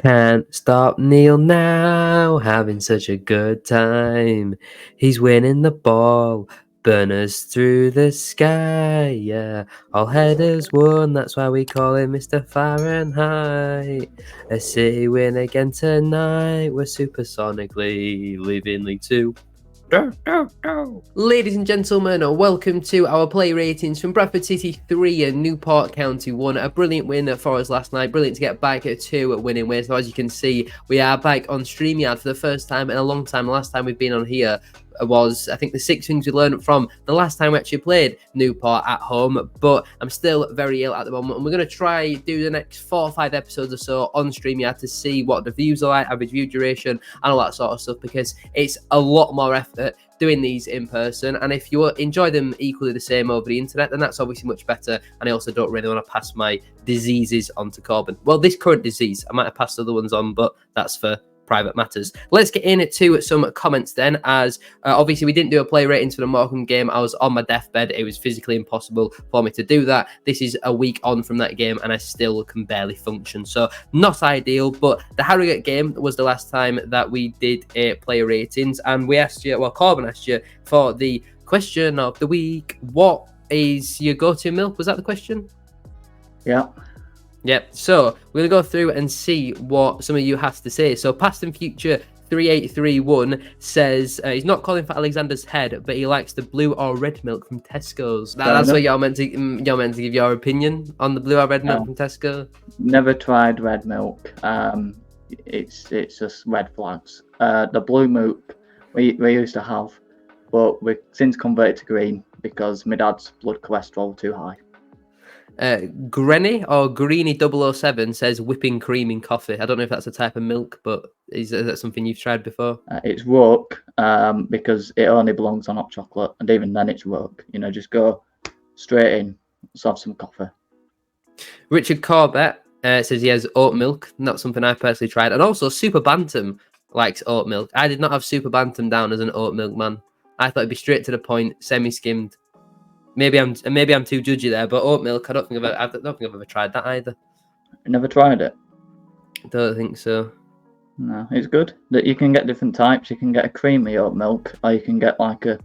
Can't stop Neil now, having such a good time. He's winning the ball, burners through the sky, yeah. All headers won, that's why we call him Mr. Fahrenheit. A City win again tonight, we're supersonically leaving League Two. Ladies and gentlemen, welcome to our play ratings from Bradford City 3 and Newport County 1. A brilliant win for us last night. Brilliant to get back to winning ways. So as you can see, we are back on StreamYard for the first time in a long time. The last time we've been on here was, I think, the 6 things we learned from the last time we actually played Newport at home. But I'm still very ill at the moment, and we're going to try do the next 4 or 5 episodes or so on StreamYard to see what the views are like, average view duration, and all that sort of stuff, because it's a lot more effort doing these in person, and if you enjoy them equally the same over the internet, then that's obviously much better. And I also don't really want to pass my diseases on to Korban. Well, this current disease, I might have passed other ones on, but that's for private matters. Let's get into some comments then, as obviously we didn't do a play ratings for the Morecambe game. I was on my deathbed. It was physically impossible for me to do that. This is a week on from that game and I still can barely function, so not ideal. But the Harrogate game was the last time that we did a player ratings, and we asked you, well, Korban asked you for the question of the week. What is your go-to milk? Was that the question? Yeah. Yep, so we're going to go through and see what some of you have to say. So Past and Future 3831 says he's not calling for Alexander's head, but he likes the blue or red milk from Tesco's. That's what you're meant to give your opinion on the blue or red milk from Tesco. Never tried red milk. It's just red flags. The blue milk we used to have, but we've since converted to green because my dad's blood cholesterol too high. Grenny or Greeny 007 says whipping cream in coffee. I don't know if that's a type of milk, but is that something you've tried before? It's roke because it only belongs on hot chocolate, and even then it's roke. You know, just go straight in. Let's have some coffee. Richard Corbett says he has oat milk. Not something I've personally tried. And also Super Bantam likes oat milk. I did not have Super Bantam down as an oat milk man. I thought it'd be straight to the point, semi-skimmed. Maybe I'm too judgy there, but oat milk, I don't think I've ever tried that either. Never tried it? Don't think so. No, it's good. That you can get different types. You can get a creamy oat milk, or you can get like a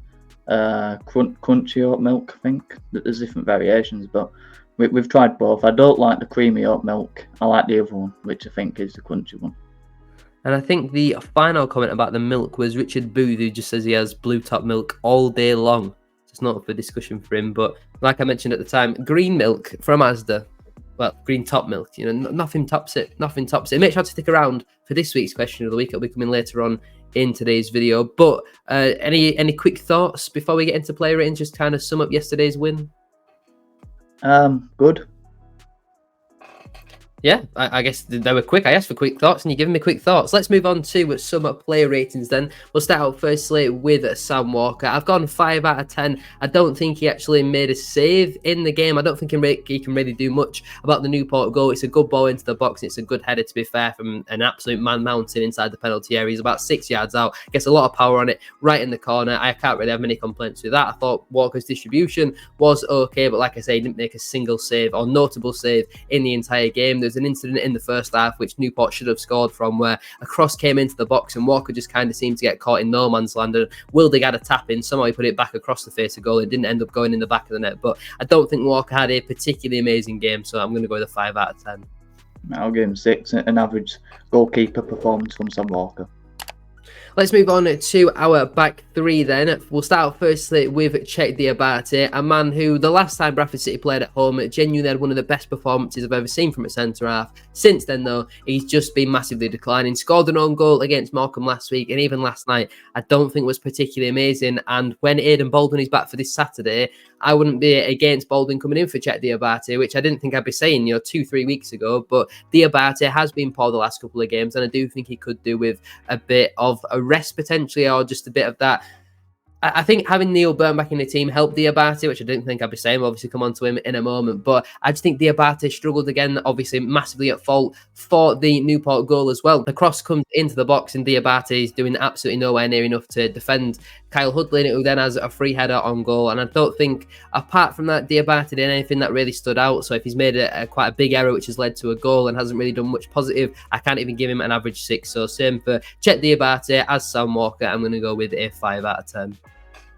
crunchy oat milk. I think that there's different variations, but we've tried both. I don't like the creamy oat milk. I like the other one, which I think is the crunchy one. And I think the final comment about the milk was Richard Booth, who just says he has blue top milk all day long. It's not up for discussion for him, but like I mentioned at the time, green milk from Asda, well, green top milk, you know, nothing tops it. Make sure to stick around for this week's question of the week. It'll be coming later on in today's video. But any quick thoughts before we get into play ratings? Just kind of sum up yesterday's win. Good. Yeah, I guess they were quick. I asked for quick thoughts and you're giving me quick thoughts. Let's move on to some player ratings then. We'll start out firstly with Sam Walker. I've gone 5 out of 10. I don't think he actually made a save in the game. I don't think he can really do much about the Newport goal. It's a good ball into the box. It's a good header, to be fair, from an absolute man mountain inside the penalty area. He's about 6 yards out. Gets a lot of power on it, right in the corner. I can't really have many complaints with that. I thought Walker's distribution was okay, but like I say, he didn't make a single save or notable save in the entire game. There's an incident in the first half which Newport should have scored from, where a cross came into the box and Walker just kind of seemed to get caught in no man's land, and Wildig had a tap in. Somehow he put it back across the face of goal. It didn't end up going in the back of the net, but I don't think Walker had a particularly amazing game, so I'm going to go with a 5 out of 10. I'll give him 6, an average goalkeeper performance from Sam Walker. Let's move on to our back three then. We'll start firstly with Cheick Diabate, a man who the last time Bradford City played at home genuinely had one of the best performances I've ever seen from a centre-half. Since then, though, he's just been massively declining. Scored an own goal against Morecambe last week, and even last night, I don't think was particularly amazing. And when Aidan Baldwin is back for this Saturday, I wouldn't be against Baldwin coming in for Cheick Diabate, which I didn't think I'd be saying, 2-3 weeks ago. But Diabate has been poor the last couple of games, and I do think he could do with a bit of a rest potentially, or just a bit of that. I think having Neil Byrne back in the team helped Diabate, which I didn't think I'd be saying. We'll obviously come on to him in a moment. But I just think Diabate struggled again, obviously massively at fault for the Newport goal as well. The cross comes into the box and Diabate is doing absolutely nowhere near enough to defend Kyle Hudlin, who then has a free header on goal. And I don't think, apart from that, Diabate did anything that really stood out. So if he's made quite a big error, which has led to a goal and hasn't really done much positive, I can't even give him an average 6. So same for Chet Diabate. As Sam Walker, I'm going to go with a 5 out of 10.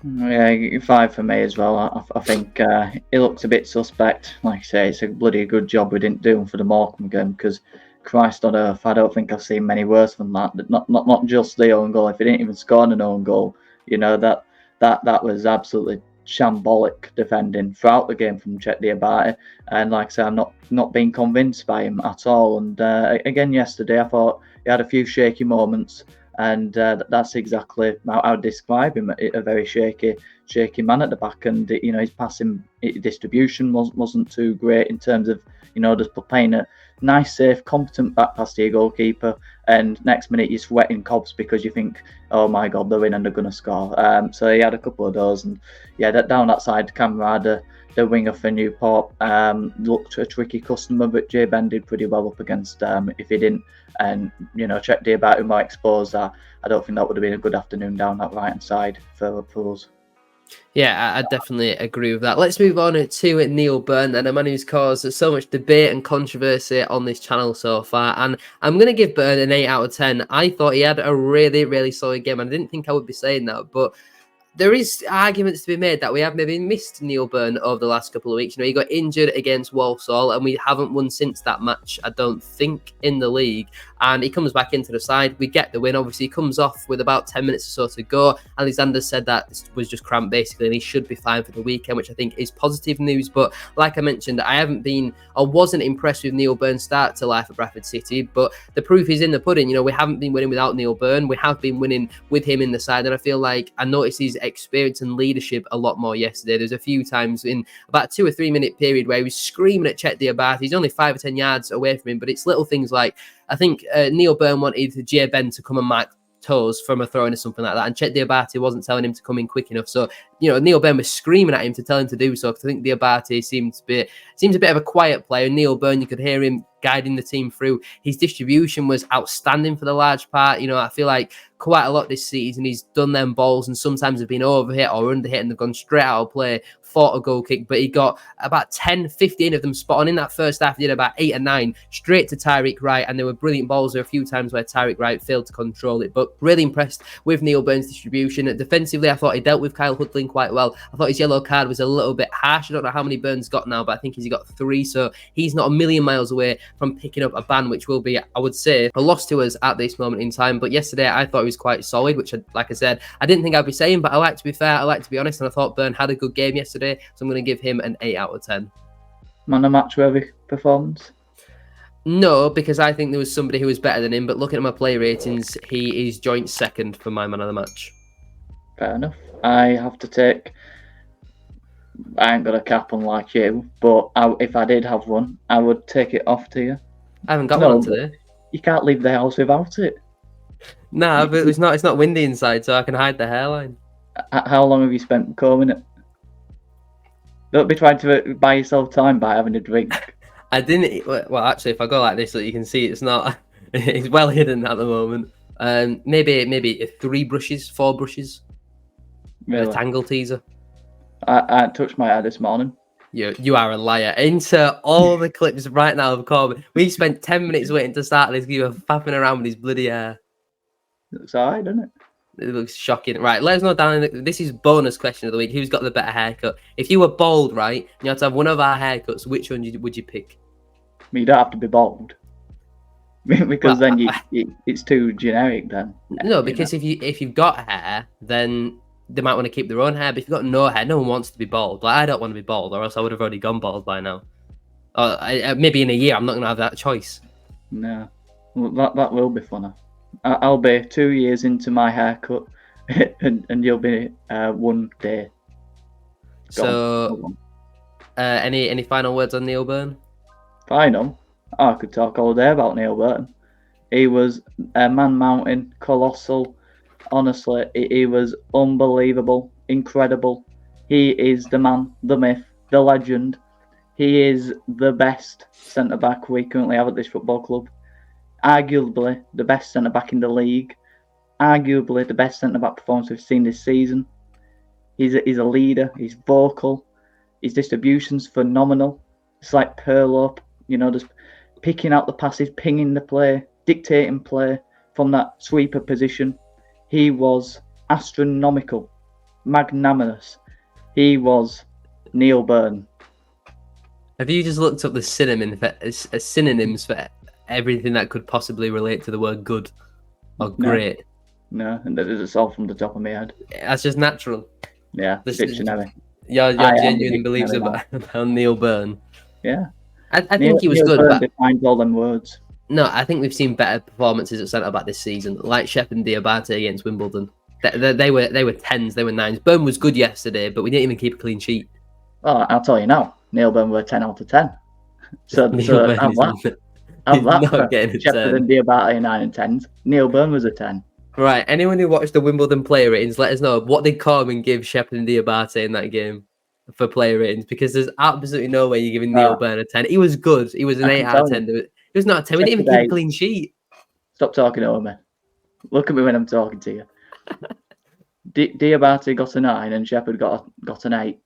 Yeah, 5 for me as well. I think it looks a bit suspect. Like I say, it's a bloody good job we didn't do him for the Morecambe game, because Christ on earth, I don't think I've seen many worse than that. Not just the own goal. If he didn't even score an own goal, that was absolutely shambolic defending throughout the game from Chet Diabate. And like I say, I'm not being convinced by him at all. And again, yesterday, I thought he had a few shaky moments. And that's exactly how I would describe him, a very shaky man at the back. And, his passing distribution wasn't too great in terms of, just playing a nice, safe, competent back pass to your goalkeeper. And next minute you're sweating cobs because you think, oh my God, they're in and they're going to score. So he had a couple of those. And yeah, down that side, Camarada, the winger for Newport, looked a tricky customer, but Jay Ben did pretty well up against if he didn't. And, Chet Diabate might expose that. I don't think that would have been a good afternoon down that right-hand side for us. Yeah, I definitely agree with that. Let's move on to Neil Byrne, and a man who's caused so much debate and controversy on this channel so far. And I'm going to give Byrne an 8 out of 10. I thought he had a really, really solid game. I didn't think I would be saying that, but there is arguments to be made that we have maybe missed Neil Byrne over the last couple of weeks. He got injured against Walsall, and we haven't won since that match, I don't think, in the league. And he comes back into the side. We get the win. Obviously, he comes off with about 10 minutes or so to go. Alexander said that this was just cramp, basically, and he should be fine for the weekend, which I think is positive news. But like I mentioned, I wasn't impressed with Neil Byrne's start to life at Bradford City, but the proof is in the pudding. We haven't been winning without Neil Byrne. We have been winning with him in the side, and I feel like I noticed his experience and leadership a lot more yesterday. There's a few times in about a 2 or 3 minute period where he was screaming at Chet Diabate. He's only 5 or 10 yards away from him, but it's little things like, I think Neil Byrne wanted Jay Ben to come and mark toes from a throw-in or something like that, and Chet Diabate wasn't telling him to come in quick enough. So Neil Byrne was screaming at him to tell him to do so, because I think Diabate seems a bit of a quiet player. Neil Byrne, you could hear him guiding the team through. His distribution was outstanding for the large part. I feel like quite a lot this season he's done them balls, and sometimes have been overhit or underhit and they've gone straight out of play, fought a goal kick, but he got about 10, 15 of them spot on. In that first half, he did about 8 or 9 straight to Tyreek Wright, and there were brilliant balls. There were a few times where Tyreek Wright failed to control it, but really impressed with Neil Byrne's distribution. Defensively, I thought he dealt with Kyle Hudlin quite well. I thought his yellow card was a little bit harsh. I don't know how many Byrne's got now, but I think he's got 3, so he's not a million miles away from picking up a ban, which will be, I would say, a loss to us at this moment in time. But yesterday, I thought he was quite solid, which, like I said, I didn't think I'd be saying, but I like to be fair, I like to be honest, and I thought Byrne had a good game yesterday, so I'm going to give him an 8 out of 10. Man of match worthy performance? No, because I think there was somebody who was better than him, but looking at my play ratings, he is joint second for my man of the match. Fair enough. I have to take... I ain't got a cap unlike you, but if I did have one, I would take it off to you. I haven't got one on today. You can't leave the house without it. Nah, but it's not windy inside, so I can hide the hairline. How long have you spent combing it? Don't be trying to buy yourself time by having a drink. I didn't. Well, actually, if I go like this, so you can see it's not. It's well hidden at the moment. Maybe 3 brushes, 4 brushes. Really? A tangle teaser. I touched my hair this morning. You are a liar. Into all the clips right now of Korban. We spent 10 minutes waiting to start this. You were faffing around with his bloody hair. Looks alright, doesn't it? It looks shocking. Right, let us know down in this is bonus question of the week. Who's got the better haircut? If you were bald, right, and you had to have one of our haircuts, which one would you pick? You don't have to be bald. Because then it's too generic then. No, because if you've got hair, then they might want to keep their own hair. But if you've got no hair, no one wants to be bald. Like, I don't want to be bald, or else I would have already gone bald by now. Or maybe in a year, I'm not going to have that choice. No, well, that will be funny. I'll be 2 years into my haircut, and you'll be 1 day. So, any final words on Neil Byrne? Final? I could talk all day about Neil Byrne. He was a man mountain, colossal. Honestly, he was unbelievable. incredible. He is the man, the myth, the legend. He is the best centre-back we currently have at this football club. Arguably the best centre-back in the league. Arguably the best centre-back performance we've seen this season. He's a leader. He's vocal. His distribution's phenomenal. It's like Perlo, just picking out the passes, pinging the play, dictating play from that sweeper position. He was astronomical, magnanimous. He was Neil Byrne. Have you just looked up the synonyms for everything that could possibly relate to the word good or great? No, and it's all from the top of my head. That's just natural. Yeah, dictionary. You're genuine believes about Neil Byrne. Yeah. I think he was Neil good. Byrne But defines all them words. no, I think we've seen better performances at centre back this season, like Shep and Diabate against Wimbledon. They were 10s, they were 9s. Byrne was good yesterday, but we didn't even keep a clean sheet. Oh, I'll tell you now, Neil Byrne were 10 out of 10. So have that not getting a Shepard 10. and Diabate are 9 and 10s. Neil Byrne was a 10. Right, anyone who watched the Wimbledon player ratings, let us know what did Korban give Shepard and Diabate in that game for player ratings, because there's absolutely no way you're giving Neil Byrne a 10. He was good. He was an 8 out of 10. He was not a 10. We didn't even keep a clean sheet. Stop talking over me. Look at me when I'm talking to you. Diabate got a 9 and Shepard got an 8.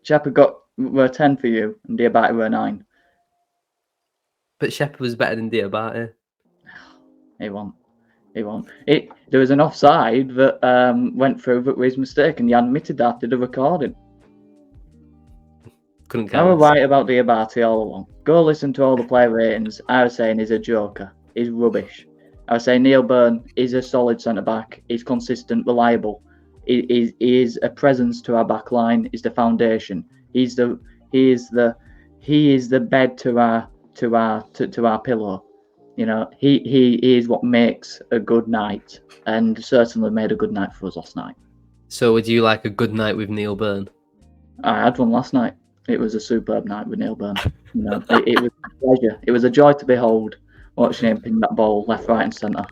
Shepard were 10 for you and Diabate were 9. But Shepard was better than Diabate. He won. There was an offside that went through that was his mistake, and he admitted that after the recording. Couldn't count. I was right about Diabate all along. Go listen to all the player ratings. I was saying he's a joker. He's rubbish. I was saying Neil Byrne is a solid centre-back. He's consistent, reliable. He is a presence to our back line. He's the foundation. He is the bed to our pillow. He is what makes a good night, and certainly made a good night for us last night. So would you like a good night with Neil Byrne? I had one last night. It was a superb night with Neil Byrne. It was a pleasure. It was a joy to behold, watching him ping that ball left, right, and centre.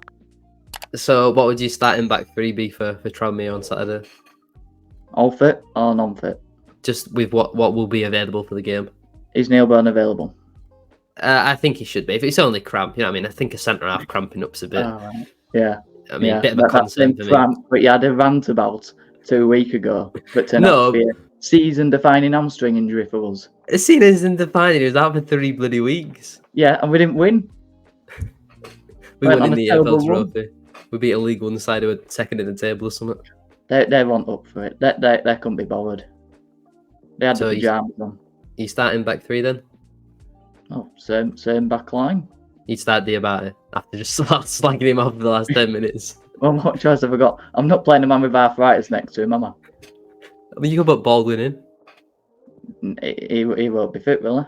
So what would you start in back 3 be for Tranmere on Saturday? All fit or non-fit? Just with what will be available for the game. Is Neil Byrne available? I think he should be. If it's only cramp, I mean, I think a centre half cramping up's a bit. Right. Yeah. I mean, a bit of a concern for me. Cramp, but you had a rant about 2 weeks ago, but turned out to be a season-defining hamstring injury for us. A season-defining. It was out for 3 bloody weeks. Yeah, and we didn't win. We won in the EFL trophy. We beat a League One side who were second in the table or something. They weren't up for it. They couldn't be bothered. They had the pyjamas on. You starting back 3 then? Oh, same back line. You'd start Diabate after just slagging him off for the last 10 minutes. Well, what choice have I got? I'm not playing a man with arthritis next to him, am I? I mean, you could put Baldwin in. He won't be fit, will he?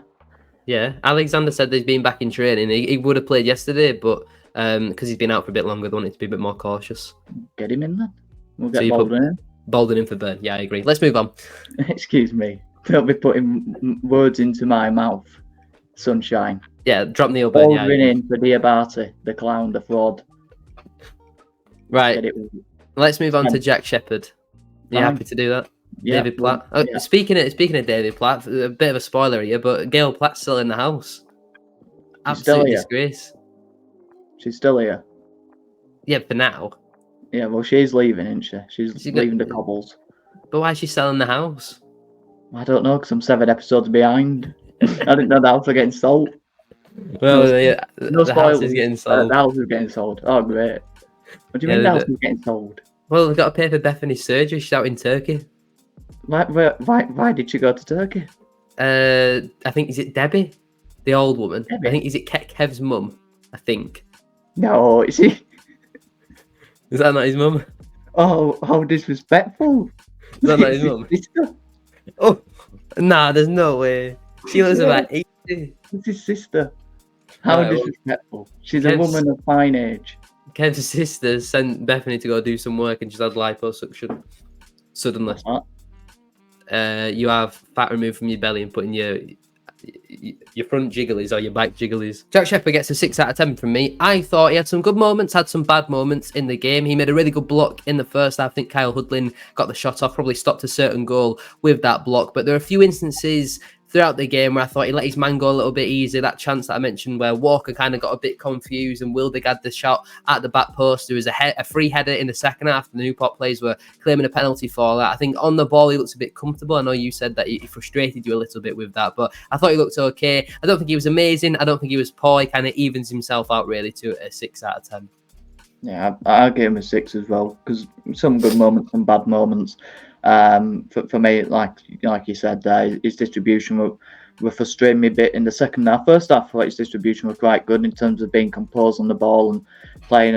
Yeah, Alexander said that he's been back in training. He would have played yesterday, but because he's been out for a bit longer, they wanted to be a bit more cautious. Get him in then. We'll get Baldwin in. Baldwin in for Byrne. Yeah, I agree. Let's move on. Excuse me. Don't be putting words into my mouth. Sunshine. Yeah, drop Neil Byrne. Baldwin in for Diabate, the clown, the fraud. Right. Let's move on to Jack Shepherd. Are you happy to do that? Yeah. David Platt. Oh, yeah. Speaking of David Platt, a bit of a spoiler here, but Gail Platt's still in the house. Absolute disgrace. She's still here. Yeah, for now. Yeah, well, she's leaving, isn't she? She's leaving the cobbles. But why is she selling the house? I don't know, because I'm 7 episodes behind. I didn't know the house was getting sold. Well, the house is getting sold. The house is getting sold. Oh, great. What do you mean the house is getting sold? Well, they've got to pay for Bethany's surgery. She's out in Turkey. Why did she go to Turkey? I think, is it Debbie? The old woman? Debbie? I think, is it Kev's mum? I think. No, is he? Is that not his mum? Oh, how disrespectful. Is that not his mum? Oh, nah, there's no way. She looks about 80. It's his sister. How disrespectful. She's a woman of fine age. Kev's sister sent Bethany to go do some work and she's had liposuction. Suddenly. You have fat removed from your belly and put in your your front jigglies or your back jigglies. Jack Shepherd gets a 6 out of 10 from me. I thought he had some good moments, had some bad moments in the game. He made a really good block in the first half. I think Kyle Hudlin got the shot off, probably stopped a certain goal with that block. But there are a few instances throughout the game where I thought he let his man go a little bit easy. That chance that I mentioned where Walker kind of got a bit confused and Wildig had the shot at the back post. There was a free header in the second half. The Newport players were claiming a penalty for that. I think on the ball he looks a bit comfortable. I know you said that he frustrated you a little bit with that, but I thought he looked okay. I don't think he was amazing. I don't think he was poor. He kind of evens himself out really to a 6 out of 10. Yeah, I'll give him a 6 as well, because some good moments, some bad moments. For me, like you said, his distribution were frustrating me a bit in the second half. First half, I thought his distribution was quite good in terms of being composed on the ball and playing,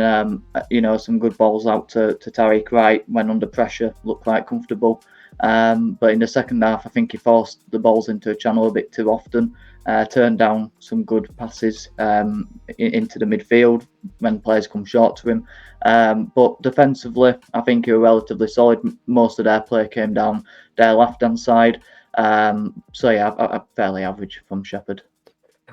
some good balls out to Tariq Wright when under pressure, looked quite comfortable. But in the second half, I think he forced the balls into a channel a bit too often, turned down some good passes into the midfield when players come short to him. But defensively, I think he was relatively solid. Most of their play came down their left-hand side. So yeah, fairly average from Shepherd.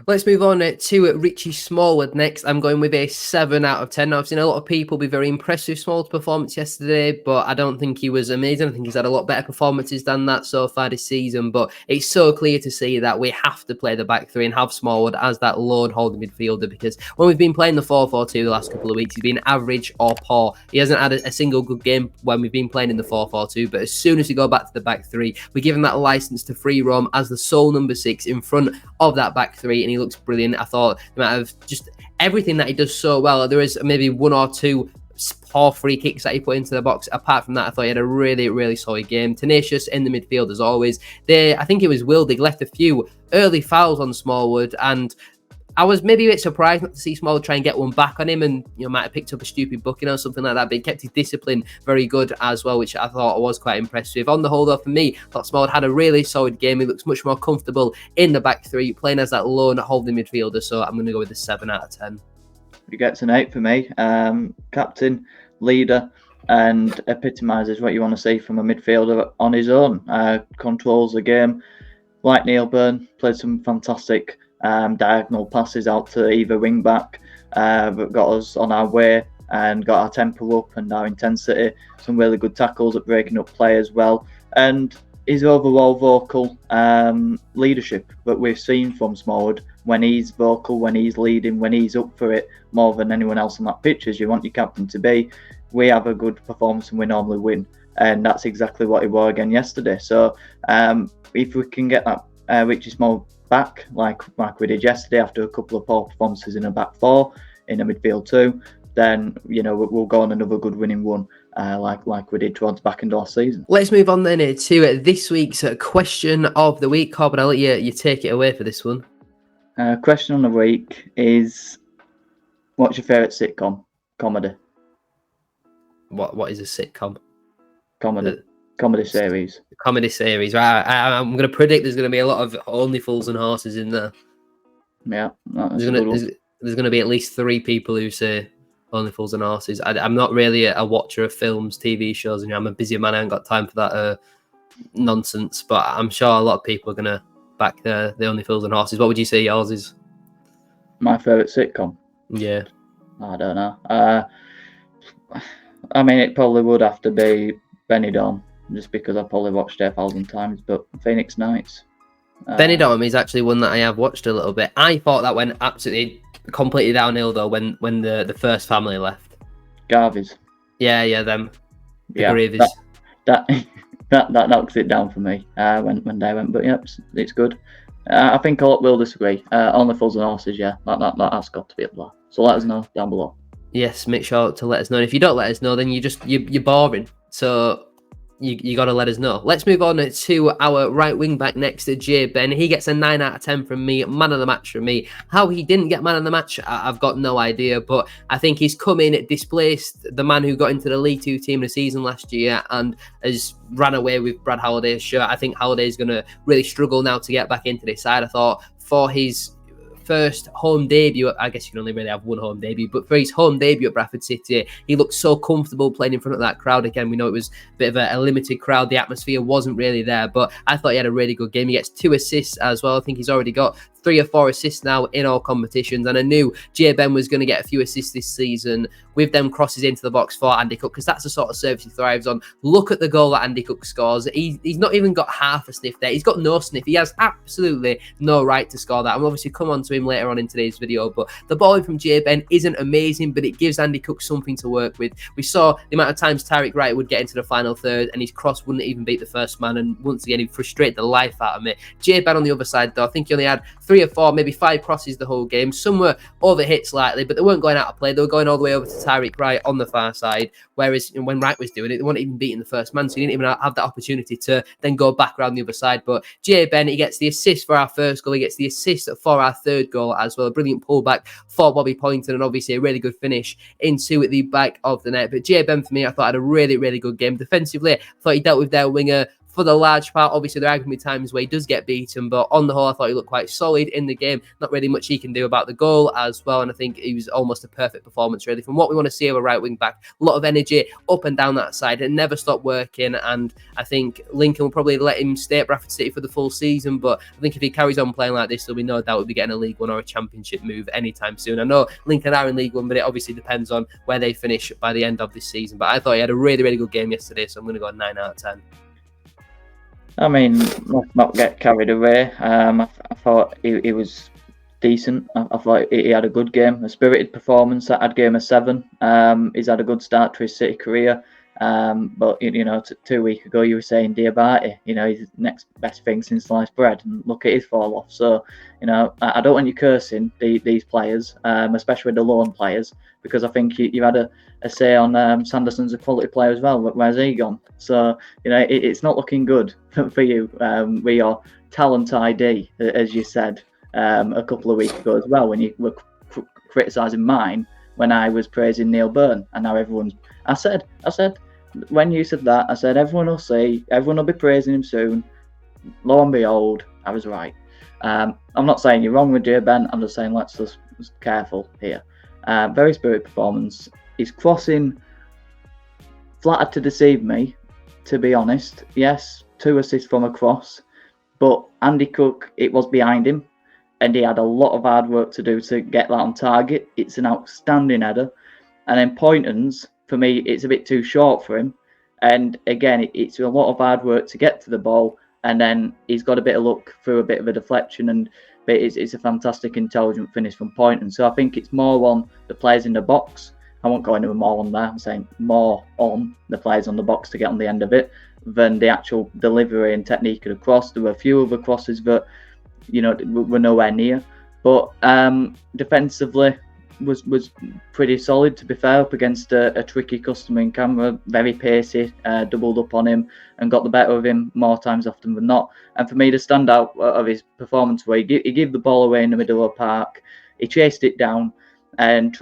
Let's move on to Richie Smallwood next. I'm going with a 7 out of 10. Now, I've seen a lot of people be very impressed with Smallwood's performance yesterday, but I don't think he was amazing. I think he's had a lot better performances than that so far this season, but it's so clear to see that we have to play the back three and have Smallwood as that lone holding midfielder, because when we've been playing the 4-4-2 the last couple of weeks, he's been average or poor. He hasn't had a single good game when we've been playing in the 4-4-2, but as soon as we go back to the back three, we give him that license to free roam as the sole number 6 in front of that back three, and he looks brilliant. I thought no matter of just everything that he does so well, there is maybe 1 or 2 poor free kicks that he put into the box. Apart from that, I thought he had a really, really solid game. Tenacious in the midfield as always. I think it was Wildig left a few early fouls on Smallwood, and I was maybe a bit surprised not to see Smallwood try and get one back on him, and might have picked up a stupid booking or something like that, but he kept his discipline very good as well, which I thought I was quite impressed with. On the whole though, for me, I thought Smallwood had a really solid game. He looks much more comfortable in the back three, playing as that lone holding midfielder, so I'm going to go with a 7 out of 10. He gets an 8 for me. Captain, leader, and epitomises what you want to see from a midfielder on his own. Controls the game like Neil Byrne, played some fantastic diagonal passes out to either wing back, but got us on our way and got our tempo up and our intensity. Some really good tackles at breaking up play as well, and his overall vocal leadership that we've seen from Smallwood, when he's vocal, when he's leading, when he's up for it more than anyone else on that pitch, as you want your captain to be. We have a good performance and we normally win, and that's exactly what he were again yesterday. So if we can get that Richie Smallwood back like we did yesterday after a couple of poor performances in a back four, in a midfield too, then we'll go on another good winning run like we did towards back end last season. Let's move on then to this week's question of the week. Korban, I'll let you take it away for this one. Question of the week is, what's your favourite sitcom? Comedy. What is a sitcom? Comedy series. Comedy series, right? I'm going to predict there's going to be a lot of Only Fools and Horses in there. Yeah, there's going to be at least 3 people who say Only Fools and Horses. I'm not really a watcher of films, TV shows, and I'm a busy man. I haven't got time for that nonsense. But I'm sure a lot of people are going to back the Only Fools and Horses. What would you say yours is? My favourite sitcom? Yeah. I don't know. I mean, it probably would have to be Benidorm, just because I probably watched it 1,000 times, but Phoenix Nights. Benidorm is actually one that I have watched a little bit. I thought that went absolutely completely downhill though when the first family left. Garveys. Yeah, them. The Gravies. That knocks it down for me when they went, but yeah, it's good. I think a lot will disagree. Only Fools and Horses, yeah, that has got to be up there. So let us know down below. Yes, make sure to let us know. And if you don't let us know, then you're boring. So you got to let us know. Let's move on to our right wing back next to Jay Ben. He gets a 9 out of 10 from me, man of the match from me. How he didn't get man of the match, I've got no idea. But I think he's come in, displaced the man who got into the League 2 team of the season last year and has ran away with Brad Halliday's shirt. I think Halliday's going to really struggle now to get back into this side. I thought for his first home debut, I guess you can only really have one home debut, but for his home debut at Bradford City, he looked so comfortable playing in front of that crowd. Again, we know it was a bit of a limited crowd. The atmosphere wasn't really there, but I thought he had a really good game. He gets 2 assists as well. I think he's already got 3 or 4 assists now in all competitions, and I knew Jardim was going to get a few assists this season with them crosses into the box for Andy Cook, because that's the sort of service he thrives on. Look at the goal that Andy Cook scores. He's not even got half a sniff there. He's got no sniff. He has absolutely no right to score that. I'm obviously come on to him later on in today's video, but the ball in from Jardim isn't amazing, but it gives Andy Cook something to work with. We saw the amount of times Tariq Wright would get into the final third and his cross wouldn't even beat the first man, and once again he frustrated the life out of me. Jardim on the other side though, I think he only had 3 or 4, maybe 5 crosses the whole game. Some were overhit slightly, but they weren't going out of play. They were going all the way over to Tariq Wright on the far side, whereas when Wright was doing it, they weren't even beating the first man, so he didn't even have that opportunity to then go back around the other side. But Jardim, he gets the assist for our first goal. He gets the assist for our third goal as well. A brilliant pullback for Bobby Poynton, and obviously a really good finish into the back of the net. But Jardim, for me, I thought had a really, really good game. Defensively, I thought he dealt with their winger for the large part. Obviously, there are going to be times where he does get beaten, but on the whole, I thought he looked quite solid in the game. Not really much he can do about the goal as well, and I think he was almost a perfect performance, really, from what we want to see of a right wing back. A lot of energy up and down that side, and never stopped working, and I think Lincoln will probably let him stay at Bradford City for the full season, but I think if he carries on playing like this, there'll be no doubt we'll be getting a League One or a Championship move anytime soon. I know Lincoln are in League One, but it obviously depends on where they finish by the end of this season. But I thought he had a really, really good game yesterday, so I'm going to go 9 out of 10. I mean, let's not get carried away. I thought he was decent. I thought he had a good game, a spirited performance. I'd give him a 7. He's had a good start to his City career. But you know, 2 weeks ago you were saying Diabate, you know, he's the next best thing since sliced bread, and look at his fall off. So, you know, I don't want you cursing these players, especially the loan players, because I think you had a say on Sanderson's a quality player as well. Where's he gone? So, you know, it's not looking good for you with your talent ID, as you said a couple of weeks ago as well, when you were criticising mine when I was praising Neil Byrne, and now everyone's. I said when you said that, I said everyone will see, everyone will be praising him soon. Lo and behold, I was right. I'm not saying you're wrong with Jardim. I'm just saying let's just be careful here. Very spirited performance. His crossing flattered to deceive me, to be honest. Yes, 2 assists from a cross, but Andy Cook, it was behind him, and he had a lot of hard work to do to get that on target. It's an outstanding header. And then Poynton's, for me, it's a bit too short for him. And again, it's a lot of hard work to get to the ball, and then he's got a bit of luck through a bit of a deflection, but it's a fantastic, intelligent finish from Poynton. So I think it's more on the players in the box. I won't go into more on that. I'm saying more on the players on the box to get on the end of it than the actual delivery and technique of the cross. There were a few other crosses that, you know, were nowhere near. But defensively was pretty solid, to be fair, up against a tricky customer in camera, very pacey, doubled up on him and got the better of him more times often than not. And for me, the standout of his performance, where he gave the ball away in the middle of the park, he chased it down and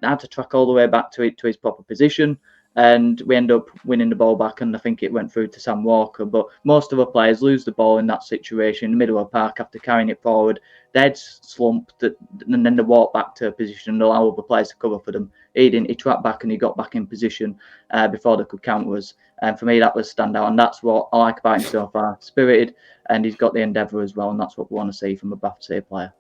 had to track all the way back to his proper position, and we end up winning the ball back, and I think it went through to Sam Walker. But most of the players lose the ball in that situation in the middle of the park after carrying it forward. They'd slump, and then they walk back to a position and allow other players to cover for them. He didn't. He tracked back and he got back in position before they could counter us. And for me, that was standout, and that's what I like about him so far. Spirited, and he's got the endeavour as well, and that's what we want to see from a Bradford City player.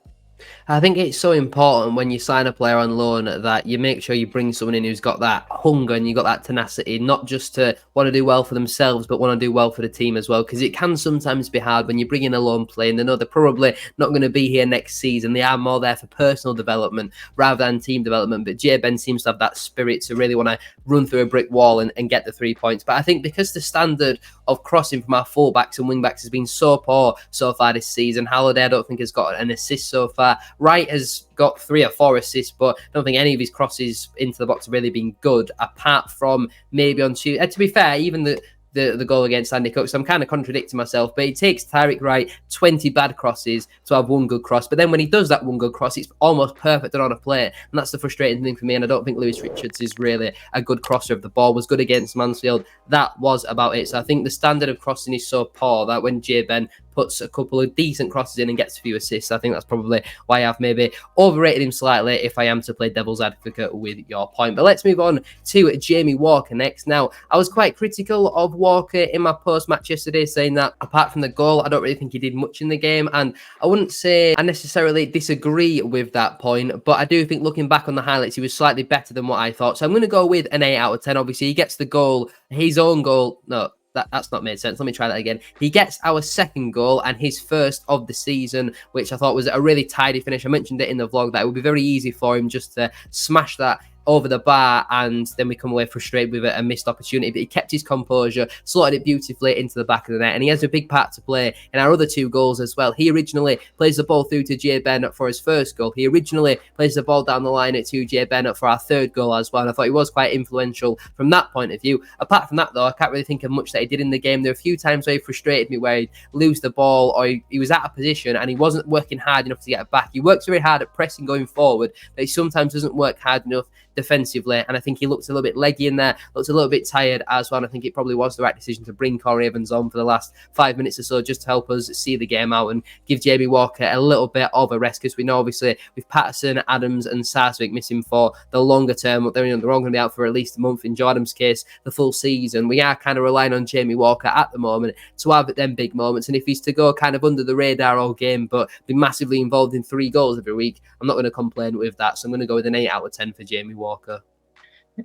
I think it's so important when you sign a player on loan that you make sure you bring someone in who's got that hunger and you've got that tenacity, not just to want to do well for themselves, but want to do well for the team as well. Because it can sometimes be hard when you bring in a loan player and they know they're probably not going to be here next season. They are more there for personal development rather than team development. But Jardim seems to have that spirit to really want to run through a brick wall and get the 3 points. But I think because the standard of crossing from our fullbacks and wingbacks has been so poor so far this season, Halliday I don't think has got an assist so far. Wright has got 3 or 4 assists, but I don't think any of his crosses into the box have really been good, apart from maybe on Tuesday. To be fair, even the goal against Andy Cook, so I'm kind of contradicting myself, but it takes Tariq Wright 20 bad crosses to have 1 good cross. But then when he does that 1 good cross, it's almost perfect on a plate, and that's the frustrating thing for me. And I don't think Lewis Richards is really a good crosser. If the ball was good against Mansfield, that was about it. So I think the standard of crossing is so poor that when Jardim puts a couple of decent crosses in and gets a few assists. I think that's probably why I've maybe overrated him slightly if I am to play devil's advocate with your point. But let's move on to Jamie Walker next. Now, I was quite critical of Walker in my post-match yesterday, saying that apart from the goal, I don't really think he did much in the game. And I wouldn't say I necessarily disagree with that point, but I do think looking back on the highlights, he was slightly better than what I thought. So I'm going to go with an 8 out of 10. Obviously, he gets the goal, his own goal. No, that's not made sense. Let me try that again. He gets our second goal and his first of the season, which I thought was a really tidy finish. I mentioned it in the vlog that it would be very easy for him just to smash that over the bar, and then we come away frustrated with a missed opportunity. But he kept his composure, slotted it beautifully into the back of the net, and he has a big part to play in our other 2 goals as well. He originally plays the ball through to Jay Bennett for his first goal. He originally plays the ball down the line to Jay Bennett for our 3rd goal as well, and I thought he was quite influential from that point of view. Apart from that, though, I can't really think of much that he did in the game. There were a few times where he frustrated me, where he'd lose the ball, or he was out of position and he wasn't working hard enough to get it back. He works very hard at pressing going forward, but he sometimes doesn't work hard enough defensively, and I think he looked a little bit leggy in there, looked a little bit tired as well, and I think it probably was the right decision to bring Corey Evans on for the last 5 minutes or so just to help us see the game out and give Jamie Walker a little bit of a rest, because we know obviously with Patterson, Adams and Sarswick missing for the longer term, they're all going to be out for at least a month, in Jardim's case the full season. We are kind of relying on Jamie Walker at the moment to have them big moments, and if he's to go kind of under the radar all game but be massively involved in 3 goals every week, I'm not going to complain with that. So I'm going to go with an 8 out of 10 for Jamie Walker.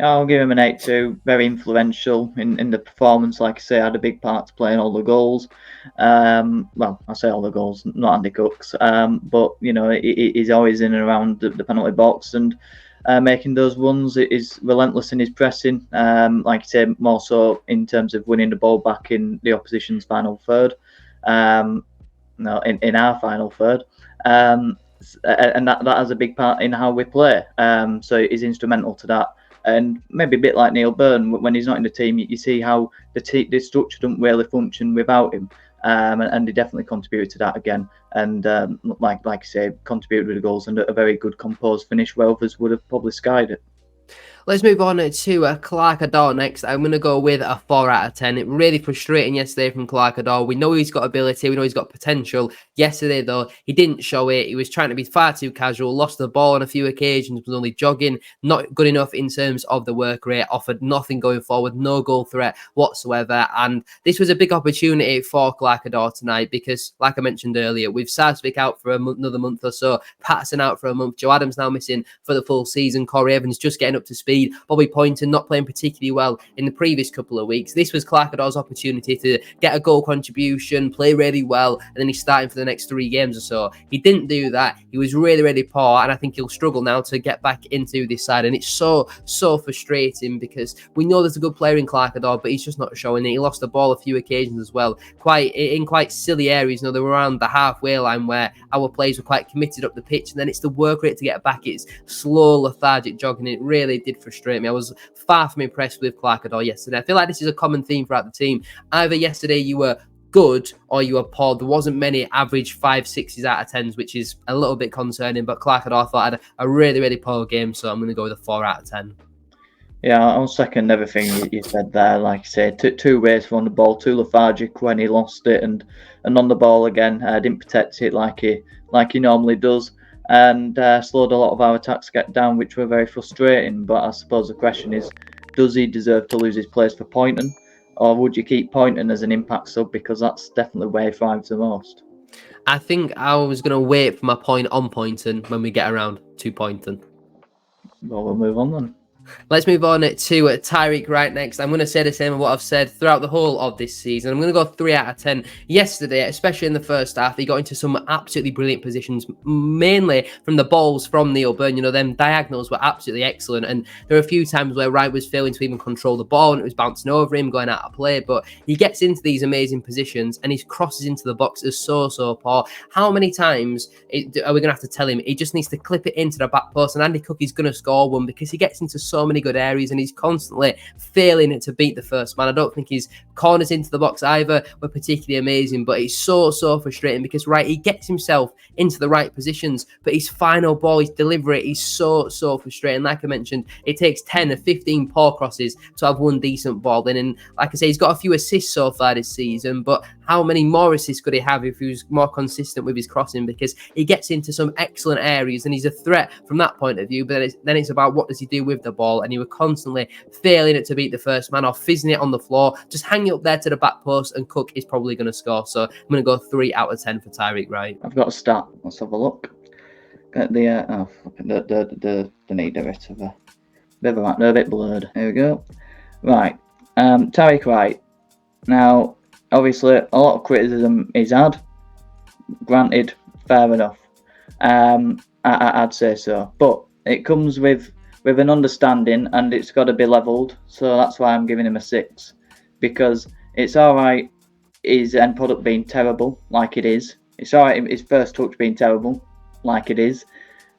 I'll give him an 8 too. Very influential in the performance. Like I say, had a big part to play in all the goals. Well, I say all the goals, not Andy Cook's. But you know, he's always in and around the penalty box and making those runs. It is relentless in his pressing. Like I say, more so in terms of winning the ball back in the opposition's final third. No, in our final third. And that has a big part in how we play. So he's instrumental to that. And maybe a bit like Neil Byrne, when he's not in the team, you see how the structure doesn't really function without him. And he definitely contributed to that again. And like I say, contributed with the goals and a very good composed finish where others would have probably skied it. Let's move on to Clark Ador next. I'm going to go with a 4 out of 10. It really frustrating yesterday from Clark Ador. We know he's got ability. We know he's got potential. Yesterday, though, he didn't show it. He was trying to be far too casual, lost the ball on a few occasions, was only jogging, not good enough in terms of the work rate, offered nothing going forward, no goal threat whatsoever. And this was a big opportunity for Clark Ador tonight because, like I mentioned earlier, with Sarswick out for another month or so, Patterson out for a month, Joe Adams now missing for the full season, Corey Evans just getting up to speed, Bobby Poynton not playing particularly well in the previous couple of weeks. This was Clark Ador's opportunity to get a goal contribution, play really well, and then he's starting for the next 3 games or so. He didn't do that. He was really, really poor, and I think he'll struggle now to get back into this side. And it's so frustrating because we know there's a good player in Clark Ador, but he's just not showing it. He lost the ball a few occasions as well, in quite silly areas. You know, they were around the halfway line where our players were quite committed up the pitch, and then it's the work rate to get back. It's slow, lethargic jogging. It really did frustrate me. I was far from impressed with Clark Ador yesterday. I feel like this is a common theme throughout the team. Either yesterday you were good or you were poor. There wasn't many average 5, 6s out of 10s, which is a little bit concerning. But Clark Ador thought had a really, really poor game, so I'm going to go with a 4 out of 10. Yeah, I'll second everything you said there. Like I say, two ways from the ball, too lethargic when he lost it, and on the ball again, didn't protect it like he normally does, and slowed a lot of our attacks get down, which were very frustrating. But I suppose the question is, does he deserve to lose his place for Poynton, or would you keep Poynton as an impact sub, because that's definitely where he thrives the most? I think I was going to wait for my point on Poynton when we get around to Poynton. Well, we'll move on then. Let's move on to Tyreek Wright next. I'm going to say the same as what I've said throughout the whole of this season. I'm going to go 3 out of 10. Yesterday, especially in the first half, he got into some absolutely brilliant positions, mainly from the balls from Neil Byrne. You know, them diagonals were absolutely excellent. And there were a few times where Wright was failing to even control the ball and it was bouncing over him, going out of play. But he gets into these amazing positions and his crosses into the box is so poor. How many times are we going to have to tell him he just needs to clip it into the back post? And Andy Cook is going to score one because he gets into so so many good areas, and he's constantly failing to beat the first man. I don't think his corners into the box either were particularly amazing, but it's so frustrating because, right, he gets himself into the right positions, but his final ball, his delivery is so frustrating. Like I mentioned, it takes 10 or 15 poor crosses to have one decent ball in, and like I say, he's got a few assists so far this season, but how many more assists could he have if he was more consistent with his crossing? Because he gets into some excellent areas and he's a threat from that point of view, but then it's about what does he do with the ball, and he was constantly failing it to beat the first man or fizzing it on the floor, just hang it up there to the back post, and Cook is probably going to score. So I'm going to go 3 out of 10 for Tyreek Wright. I've got a stat. Let's have a look at the need of it. They're a bit blurred. Here we go. Right, Tyreek Wright. Now, obviously, a lot of criticism he's had. Granted, fair enough. I'd say so, but it comes with an understanding, and it's got to be levelled. So that's why I'm giving him a 6, because it's all right his end product being terrible, like it is. It's all right his first touch being terrible, like it is.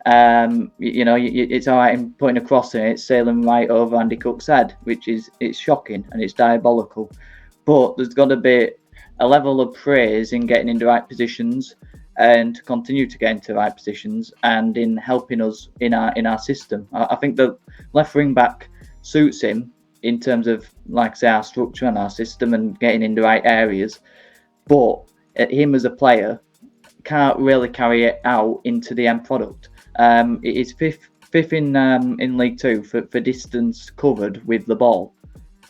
It's all right him putting a cross in it, sailing right over Andy Cook's head, it's shocking and it's diabolical. But there's got to be a level of praise in getting into the right positions and to continue to get into the right positions and in helping us in our system. I think the left wing back suits him in terms of, like I say, our structure and our system and getting in the right areas. But him as a player can't really carry it out into the end product. It is fifth in League Two for distance covered with the ball.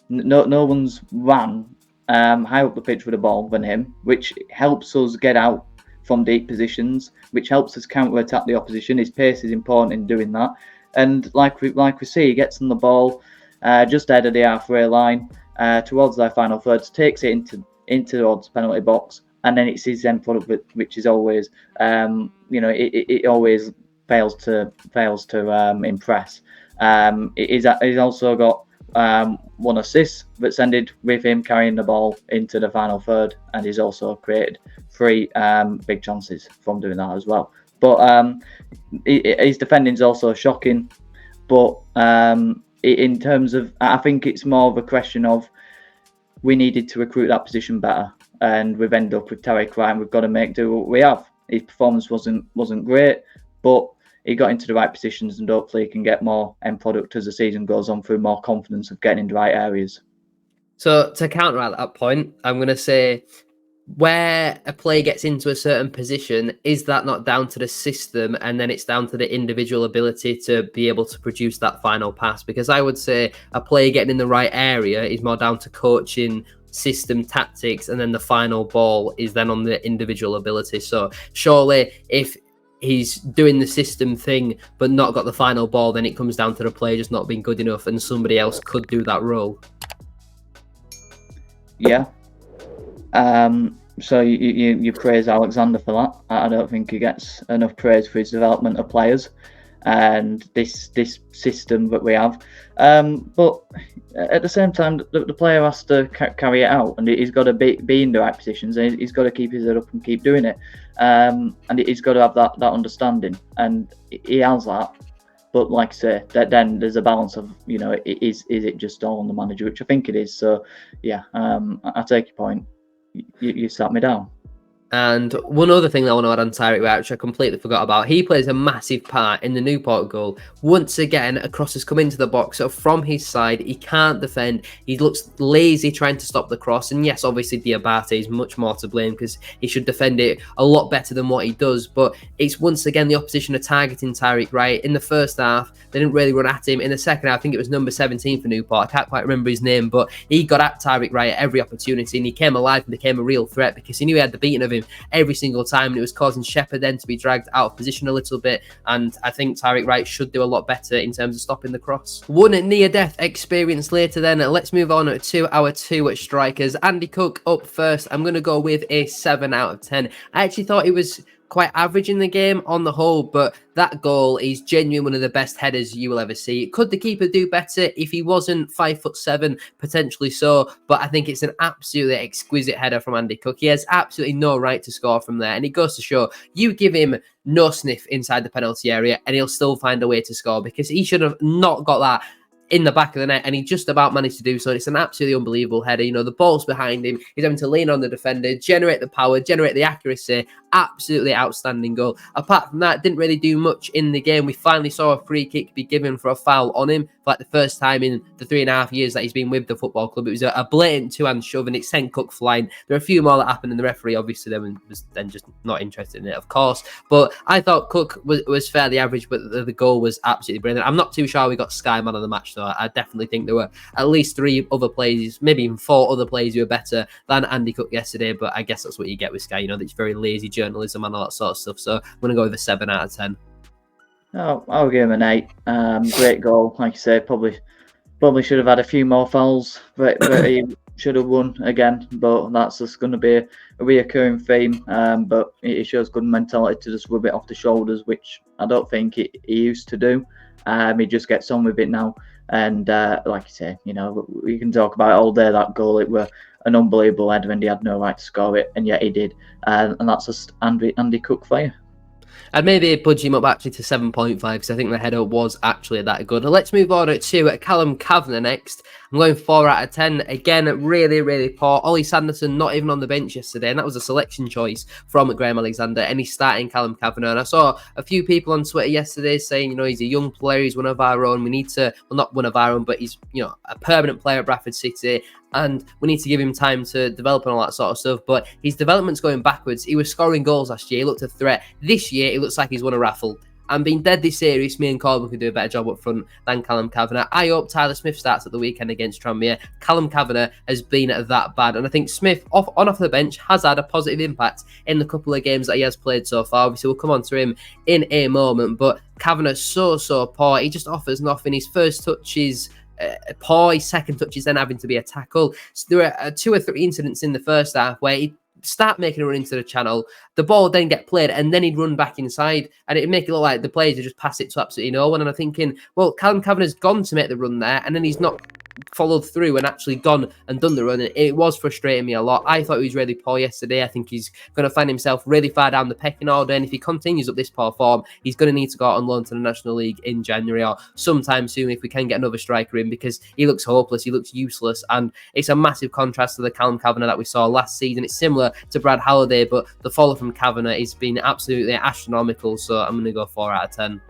No one's ran high up the pitch with the ball than him, which helps us get out from deep positions, which helps us counter-attack the opposition. His pace is important in doing that. And like we see, he gets on the ball just ahead of the halfway line towards their final thirds, takes it into the penalty box, and then it's his end product, which is always, it always fails to impress. He's also got 1 assist that's ended with him carrying the ball into the final third, and he's also created 3 big chances from doing that as well. But his defending is also shocking. But in terms of, I think it's more of a question of we needed to recruit that position better, and we've ended up with Tyreek Wright, and we've got to make do what we have. His performance wasn't great, but he got into the right positions, and hopefully he can get more end product as the season goes on through more confidence of getting in the right areas. So to counter at that point, I'm going to say, where a player gets into a certain position, is that not down to the system, and then it's down to the individual ability to be able to produce that final pass? Because I would say a player getting in the right area is more down to coaching, system, tactics, and then the final ball is then on the individual ability. So surely if he's doing the system thing but not got the final ball, then it comes down to the player just not being good enough, and somebody else could do that role. Yeah. So you praise Alexander for that. I don't think he gets enough praise for his development of players and this system that we have. But at the same time, the player has to carry it out, and he's got to be in the right positions, and he's got to keep his head up and keep doing it. And he's got to have that understanding, and he has that. But like I say, then there's a balance of, is it just all on the manager, which I think it is. So yeah, I take your point. You sat me down. And one other thing that I want to add on Tyreek Wright, which I completely forgot about, he plays a massive part in the Newport goal. Once again, a cross has come into the box, so from his side, he can't defend. He looks lazy trying to stop the cross. And yes, obviously Diabate is much more to blame because he should defend it a lot better than what he does. But it's once again the opposition are targeting Tyreek Wright. In the first half, they didn't really run at him. In the second half, I think it was number 17 for Newport. I can't quite remember his name, but he got at Tyreek Wright at every opportunity, and he came alive and became a real threat because he knew he had the beating of him every single time, and it was causing Shepherd then to be dragged out of position a little bit. And I think Tyreek Wright should do a lot better in terms of stopping the cross. One near-death experience later then. Let's move on to our 2 strikers. Andy Cook up first. I'm going to go with a 7 out of 10. I actually thought he was quite average in the game on the whole, but that goal is genuinely one of the best headers you will ever see. Could the keeper do better if he wasn't 5'7"? Potentially so, but I think it's an absolutely exquisite header from Andy Cook. He has absolutely no right to score from there, and it goes to show you give him no sniff inside the penalty area and he'll still find a way to score, because he should have not got that in the back of the net, and he just about managed to do so. It's an absolutely unbelievable header. The ball's behind him. He's having to lean on the defender, generate the power, generate the accuracy. Absolutely outstanding goal. Apart from that, didn't really do much in the game. We finally saw a free kick be given for a foul on him for like the first time in the 3.5 years that he's been with the football club. It was a blatant two-hand shove, and it sent Cook flying. There are a few more that happened, and the referee obviously was then just not interested in it, of course. But I thought Cook was fairly average, but the goal was absolutely brilliant. I'm not too sure we got Sky man of the match, though. I definitely think there were at least 3 other players, maybe even 4 other players who were better than Andy Cook yesterday, but I guess that's what you get with Sky. It's very lazy journalism and all that sort of stuff. So I'm going to go with a 7 out of 10. Oh, I'll give him an 8. Great goal, like you say. Probably should have had a few more fouls. But he should have won again. But that's just going to be a reoccurring theme. But it shows good mentality to just rub it off the shoulders, which I don't think he used to do. He just gets on with it now. And like you say, we can talk about it all day. That goal, it were an unbelievable header, and he had no right to score it, and yet he did. And that's just Andy Cook for you. I'd maybe budge him up actually to 7.5 because I think the header was actually that good. Let's move on to Callum Kavanagh next. I'm going 4 out of 10. Again, really, really poor. Ollie Sanderson not even on the bench yesterday, and that was a selection choice from Graham Alexander, and he's starting Callum Kavanagh. And I saw a few people on Twitter yesterday saying, he's a young player, he's one of our own. We need to, well, not one of our own, but he's, a permanent player at Bradford City, and we need to give him time to develop and all that sort of stuff. But his development's going backwards. He was scoring goals last year. He looked a threat. This year, it looks like he's won a raffle. And being deadly serious, me and Korban could do a better job up front than Callum Kavanagh. I hope Tyler Smith starts at the weekend against Tranmere. Callum Kavanagh has been that bad. And I think Smith, off the bench, has had a positive impact in the couple of games that he has played so far. Obviously, we'll come on to him in a moment. But Kavanagh's so poor. He just offers nothing. His first touch is poor. His second touch is then having to be a tackle. So there are 2 or 3 incidents in the first half where he start making a run into the channel, the ball would then get played, and then he'd run back inside, and it'd make it look like the players would just pass it to absolutely no one. And I'm thinking, well, Callum Kavanagh's gone to make the run there, and then he's not followed through and actually gone and done the run. And it was frustrating me a lot. I thought he was really poor yesterday. I think he's going to find himself really far down the pecking order, and if he continues up this poor form, he's going to need to go out on loan to the National League in January or sometime soon if we can get another striker in, because he looks hopeless, he looks useless, and it's a massive contrast to the Callum Kavanagh that we saw last season. It's similar to Brad Halliday, but the follow from Kavanagh has been absolutely astronomical, so I'm going to go 4 out of 10.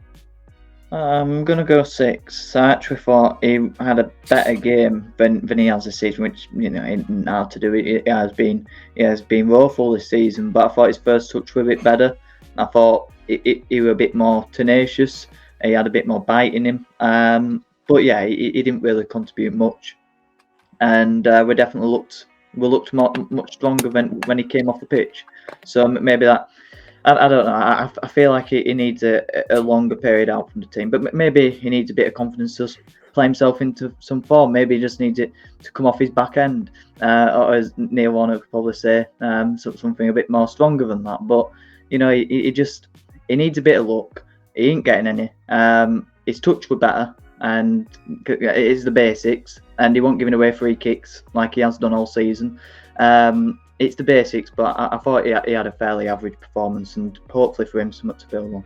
I'm going to go 6. I actually thought he had a better game than he has this season, which, ain't hard to do. It has been woeful this season, but I thought his first touch was a bit better. I thought he was a bit more tenacious. He had a bit more bite in him. But yeah, he didn't really contribute much. And we definitely looked much stronger when he came off the pitch. So maybe that... I don't know. I feel like he needs a longer period out from the team, but maybe he needs a bit of confidence to play himself into some form. Maybe he just needs it to come off his back end, or as Neil Warner could probably say, something a bit more stronger than that. But he needs a bit of luck. He ain't getting any. His touch were better, and it is the basics. And he won't giving away free kicks like he has done all season. It's the basics, but I thought he had a fairly average performance, and hopefully for him, something to build on.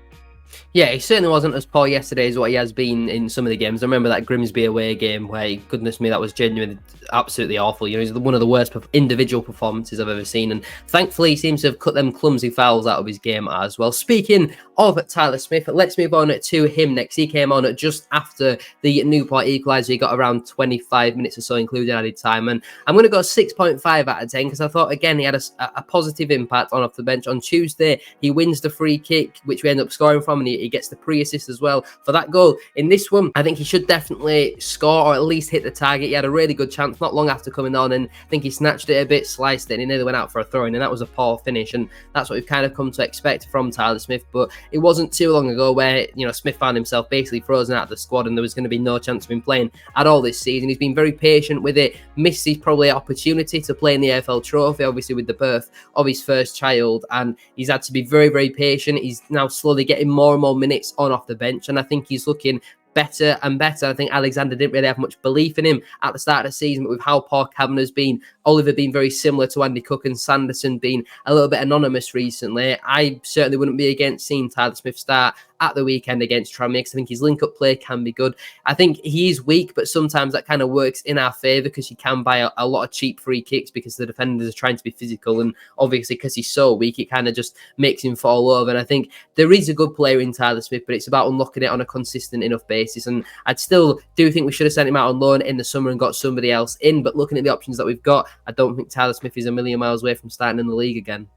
Yeah, he certainly wasn't as poor yesterday as what he has been in some of the games. I remember that Grimsby away game where, goodness me, that was genuinely absolutely awful. He's one of the worst individual performances I've ever seen, and thankfully he seems to have cut them clumsy fouls out of his game as well. Speaking of Tyler Smith, let's move on to him next. He came on just after the Newport equaliser. He got around 25 minutes or so, including added time, and I'm going to go 6.5 out of 10 because I thought, again, he had a positive impact on off the bench. On Tuesday, he wins the free kick, which we end up scoring from, and he gets the pre-assist as well for that goal. In this one, I think he should definitely score or at least hit the target. He had a really good chance not long after coming on, and I think he snatched it a bit, sliced it, and he nearly went out for a throw-in, and that was a poor finish, and that's what we've kind of come to expect from Tyler Smith. But it wasn't too long ago where Smith found himself basically frozen out of the squad, and there was going to be no chance of him playing at all this season. He's been very patient with it, missed his probably opportunity to play in the AFL Trophy, obviously with the birth of his first child, and he's had to be very, very patient. He's now slowly getting more and more minutes on off the bench, and I think he's looking better and better. I think Alexander didn't really have much belief in him at the start of the season, but with how poor Kavanagh's been, Oliver being very similar to Andy Cook, and Sanderson being a little bit anonymous recently, I certainly wouldn't be against seeing Tyler Smith start at the weekend against Tranmere, because I think his link-up play can be good. I think he is weak, but sometimes that kind of works in our favour, because you can buy a lot of cheap free kicks because the defenders are trying to be physical, and obviously because he's so weak, it kind of just makes him fall over. And I think there is a good player in Tyler Smith, but it's about unlocking it on a consistent enough basis. And I'd still do think we should have sent him out on loan in the summer and got somebody else in, but looking at the options that we've got, I don't think Tyler Smith is a million miles away from starting in the league again.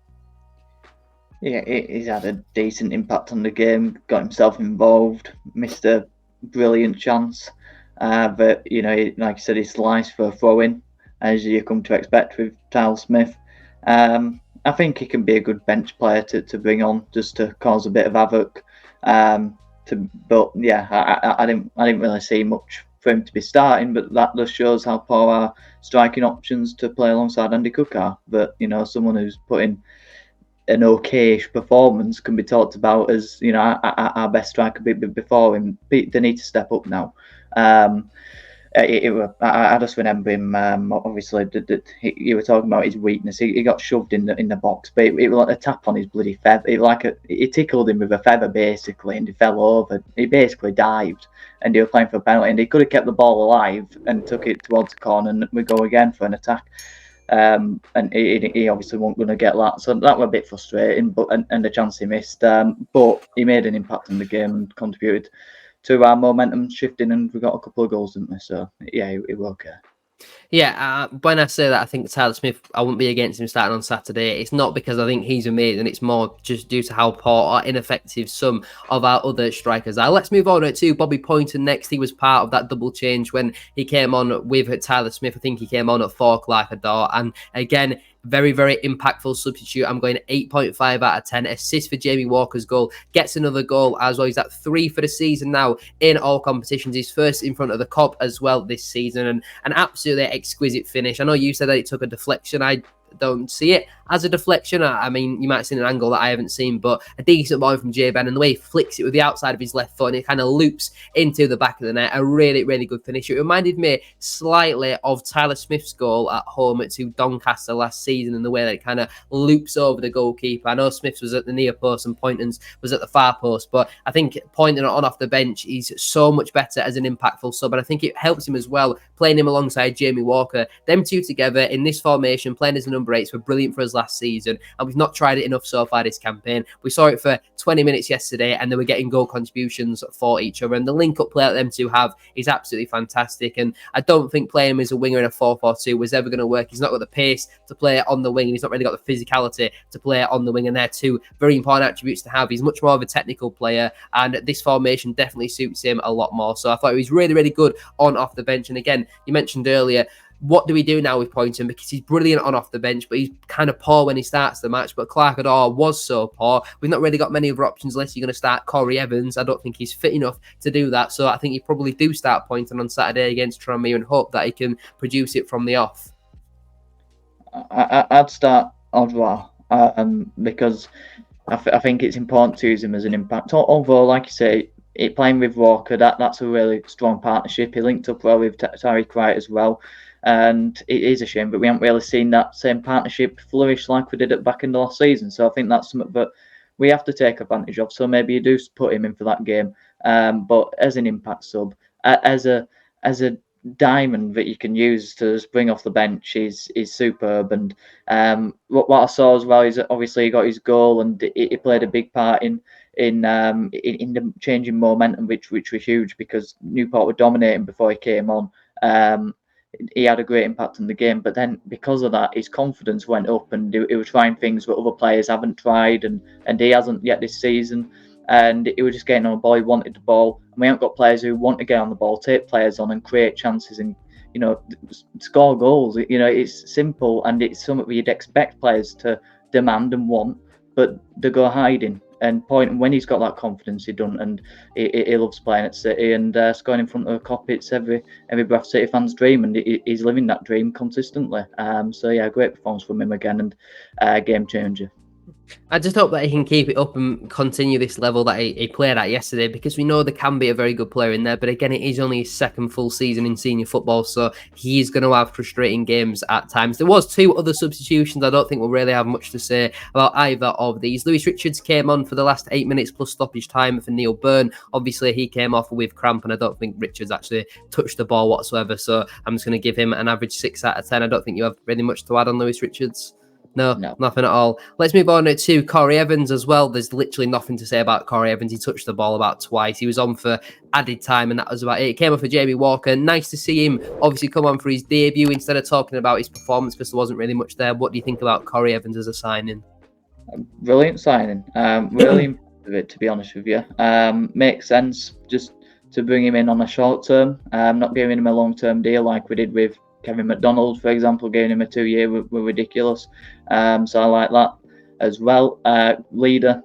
Yeah, he's had a decent impact on the game, got himself involved, missed a brilliant chance. But, like I said, he sliced for a throw-in, as you come to expect with Tyler Smith. I think he can be a good bench player to bring on, just to cause a bit of havoc. But yeah, I didn't really see much for him to be starting, but that just shows how poor our striking options to play alongside Andy Cook are. But someone who's putting an okayish performance can be talked about as our best striker before him. They need to step up now. I just remember him. Obviously, you were talking about his weakness. He got shoved in the box, but it was like a tap on his bloody feather. It tickled him with a feather basically, and he fell over. He basically dived, and he was playing for a penalty, and he could have kept the ball alive and took it towards the corner, and we go again for an attack. And he obviously wasn't going to get that, so that was a bit frustrating. But and the chance he missed, but he made an impact in the game and contributed to our momentum shifting, and we got a couple of goals, didn't we? So yeah, it was okay. Yeah, when I say that I think Tyler Smith, I wouldn't be against him starting on Saturday. It's not because I think he's amazing. It's more just due to how poor or ineffective some of our other strikers are. Let's move on to Bobby Poynton next. He was part of that double change when he came on with Tyler Smith. I think he came on at 4 o'clock a door. And again, very, very impactful substitute. I'm going 8.5 out of 10. Assist for Jamie Walker's goal. Gets another goal as well. He's at 3 for the season now in all competitions. He's first in front of the Cop as well this season. And an absolutely exquisite finish. I know you said that it took a deflection. I don't see it as a deflection. I mean, you might have seen an angle that I haven't seen, but a decent ball from J Ben, and the way he flicks it with the outside of his left foot and it kind of loops into the back of the net. A really, really good finish. It reminded me slightly of Tyler Smith's goal at home to Doncaster last season, in the way that it kind of loops over the goalkeeper. I know Smith's was at the near post and Poynton's was at the far post, but I think Poynton on off the bench, he's so much better as an impactful sub, and I think it helps him as well, playing him alongside Jamie Walker. Them two together in this formation, playing as a number 8s, were brilliant for us last season, and we've not tried it enough so far this campaign. We saw it for 20 minutes yesterday, and they were getting goal contributions for each other, and the link-up play that them two have is absolutely fantastic. And I don't think playing him as a winger in a 4-4-2 was ever going to work. He's not got the pace to play on the wing, and he's not really got the physicality to play on the wing, and they're two very important attributes to have. He's much more of a technical player, and this formation definitely suits him a lot more. So I thought he was really, really good on off the bench. And again, you mentioned earlier, what do we do now with Poynton? Because he's brilliant on off the bench, but he's kind of poor when he starts the match. But Clark-Ador was so poor. We've not really got many other options unless you're going to start Corey Evans. I don't think he's fit enough to do that. So I think you probably do start Poynton on Saturday against Tranmere and hope that he can produce it from the off. I'd start Odwar because I think it's important to use him as an impact. Although, like you say, playing with Walker, that's a really strong partnership. He linked up well with Tariq Wright as well. And it is a shame, but we haven't really seen that same partnership flourish like we did at back in the last season. So I think that's something that we have to take advantage of. So maybe you do put him in for that game, but as an impact sub, as a diamond that you can use to just bring off the bench is superb. And what I saw as well is that obviously he got his goal, and he played a big part in the changing momentum, which was huge, because Newport were dominating before he came on. He had a great impact on the game, but then because of that, his confidence went up, and he was trying things that other players haven't tried, and he hasn't yet this season. And he was just getting on the ball. He wanted the ball, and we haven't got players who want to get on the ball, take players on, and create chances, and score goals. It's simple, and it's something you'd expect players to demand and want, but they go hiding. And Poynton, when he's got that confidence, he done, and he loves playing at City, and scoring in front of a Cop, it's every Bradford City fan's dream, and he's living that dream consistently. So yeah, great performance from him again, and game changer. I just hope that he can keep it up and continue this level that he played at yesterday, because we know there can be a very good player in there. But again, it is only his second full season in senior football, so he is going to have frustrating games at times. There was 2 other substitutions. I don't think we'll really have much to say about either of these. Lewis Richards came on for the last 8 minutes plus stoppage time for Neil Byrne. Obviously, he came off with cramp, and I don't think Richards actually touched the ball whatsoever. So I'm just going to give him an average 6 out of 10. I don't think you have really much to add on Lewis Richards. No, nothing at all. Let's move on to Corey Evans as well. There's literally nothing to say about Corey Evans. He touched the ball about twice. He was on for added time, and that was about it. It came off for Jamie Walker. Nice to see him obviously come on for his debut instead of talking about his performance, because there wasn't really much there. What do you think about Corey Evans as a signing? Brilliant signing. Really impressed with it, to be honest with you. Makes sense just to bring him in on a short term, not giving him a long-term deal like we did with Kevin McDonald, for example. Giving him a 2-year were ridiculous. So I like that as well. Leader,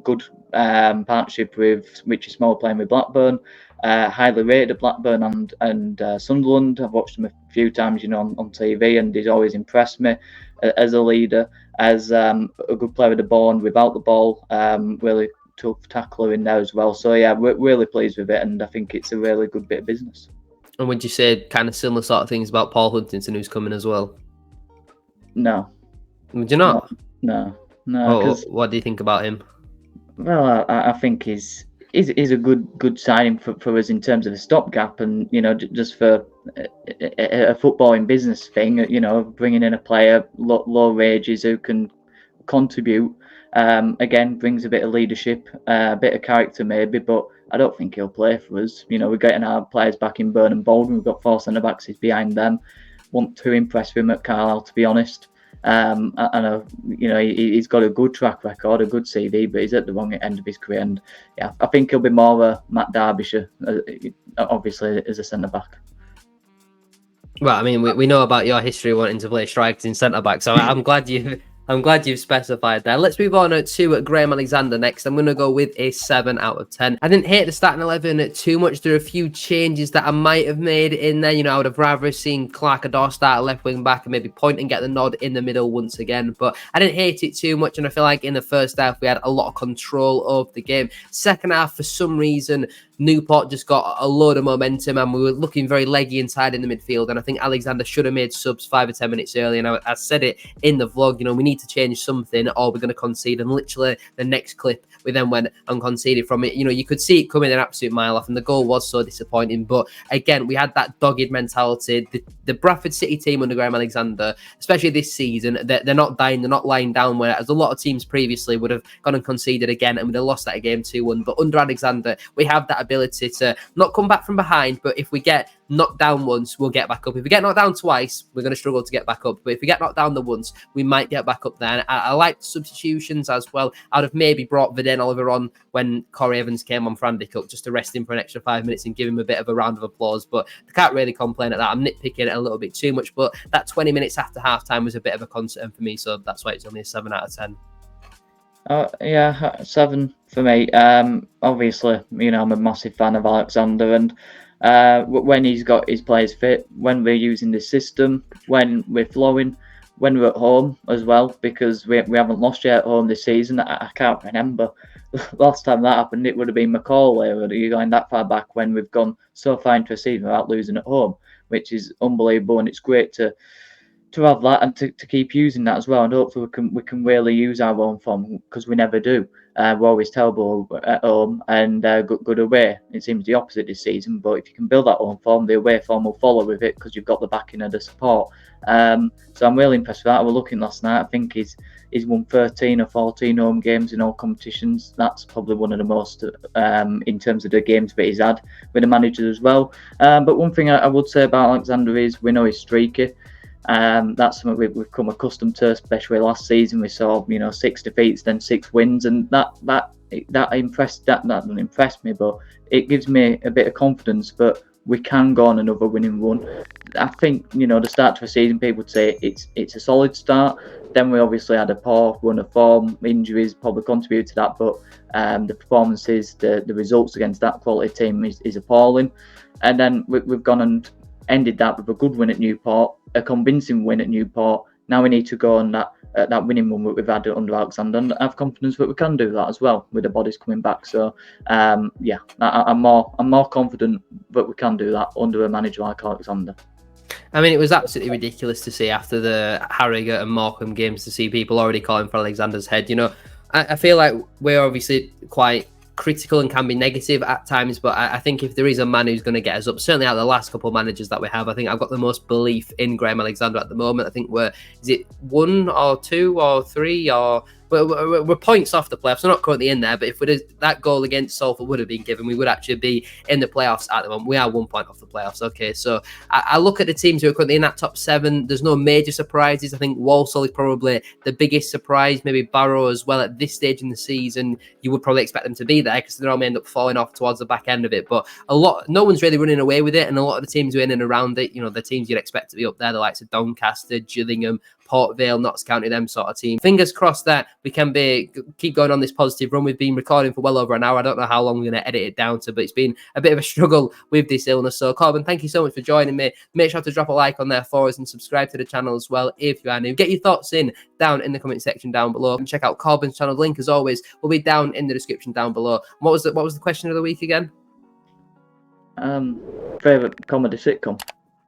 good partnership with Richie Small playing with Blackburn. Highly rated at Blackburn and Sunderland. I've watched him a few times, on TV, and he's always impressed me as a leader, as a good player with the ball and without the ball. Really tough tackler in there as well. So yeah, we're really pleased with it, and I think it's a really good bit of business. And would you say kind of similar sort of things about Paul Huntington, who's coming as well? No. Would you not? No. What do you think about him? Well, I think he's a good signing for us in terms of a stopgap, and just for a footballing business thing. Bringing in a player low wages who can contribute. Again, brings a bit of leadership, a bit of character maybe, but I don't think he'll play for us. We're getting our players back in Byrne and Baldwin. We've got 4 centre-backs behind them. Want to impress him at Carlisle, to be honest. I know, he's got a good track record, a good CV, but he's at the wrong end of his career. And yeah, I think he'll be more a Matt Derbyshire, obviously, as a centre-back. Well, I mean, we know about your history wanting to play strikers in centre-back, so I'm glad you've specified that. Let's move on to Graham Alexander next. I'm going to go with a 7 out of 10. I didn't hate the starting 11 too much. There are a few changes that I might have made in there. I would have rather seen Clark Adore start at left wing back and maybe Point and get the nod in the middle once again. But I didn't hate it too much, and I feel like in the first half we had a lot of control of the game. Second half, for some reason, Newport just got a load of momentum, and we were looking very leggy inside in the midfield. And I think Alexander should have made subs 5 or 10 minutes early. And I said it in the vlog, we need to change something or we're going to concede. And literally the next clip, we then went and conceded from it. You could see it coming an absolute mile off, and the goal was so disappointing. But again, we had that dogged mentality. The Bradford City team under Graham Alexander, especially this season, they're not dying, they're not lying down, whereas a lot of teams previously would have gone and conceded again and would have lost that game 2-1. But under Alexander, we have that ability to not come back from behind, but if we get knocked down once, we'll get back up. If we get knocked down twice, we're going to struggle to get back up. But if we get knocked down the once, we might get back up there. And I like the substitutions as well. I'd have maybe brought Viden Oliver on when Corey Evans came on for Andy Cook, just to rest him for an extra 5 minutes and give him a bit of a round of applause. But I can't really complain at that. I'm nitpicking it a little bit too much, but that 20 minutes after half-time was a bit of a concern for me, so that's why it's only a 7 out of 10. Yeah, 7 for me. Obviously, I'm a massive fan of Alexander, and when he's got his players fit, when we're using the system, when we're flowing, when we're at home as well, because we haven't lost yet at home this season. I can't remember last time that happened. It would have been Macaulay, or you're going that far back, when we've gone so far into a season without losing at home, which is unbelievable. And it's great to have that and to keep using that as well. And hopefully we can really use our own form, because we never do. We're always terrible at home and good away. It seems the opposite this season, but if you can build that home form, the away form will follow with it, because you've got the backing of the support. So I'm really impressed with that. I was looking last night. I think he's won 13 or 14 home games in all competitions. That's probably one of the most in terms of the games that he's had with the manager as well. But one thing I would say about Alexander is we know he's streaky. That's something we've become accustomed to, especially last season. We saw 6 defeats, then 6 wins, and that doesn't impress me, but it gives me a bit of confidence that we can go on another winning run. I think the start to the season, people would say it's a solid start. Then we obviously had a poor run of form. Injuries probably contributed to that, but the performances, the results against that quality team is appalling. And then we've gone and ended that with a good win at Newport, a convincing win at Newport, now we need to go on that winning run that we've had under Alexander, and have confidence that we can do that as well with the bodies coming back. So I'm more confident that we can do that under a manager like Alexander. I mean, it was absolutely ridiculous to see after the Harrogate and Morecambe games to see people already calling for Alexander's head. You know, I feel like we're obviously quite critical and can be negative at times, but I think if there is a man who's going to get us up, certainly out of the last couple of managers that we have, I think I've got the most belief in Graham Alexander at the moment. I think is it 1 or 2 or 3 or we're points off the playoffs. We're not currently in there, but if that goal against Salford would have been given, we would actually be in the playoffs at the moment. We are 1 point off the playoffs. Okay, so I look at the teams who are currently in that top 7. There's no major surprises. I think Walsall is probably the biggest surprise. Maybe Barrow as well at this stage in the season. You would probably expect them to be there because they normally end up falling off towards the back end of it. But no one's really running away with it, and a lot of the teams who are in and around it, you know, the teams you'd expect to be up there, the likes of Doncaster, Gillingham, Port Vale, Notts County, them sort of team. Fingers crossed that we can keep going on this positive run. We've been recording for well over an hour. I don't know how long we're going to edit it down to, but it's been a bit of a struggle with this illness. So, Korban, thank you so much for joining me. Make sure to drop a like on there for us and subscribe to the channel as well if you are new. Get your thoughts in down in the comment section down below, and check out Korban's channel. The link, as always, will be down in the description down below. What was the question of the week again? Favorite comedy sitcom.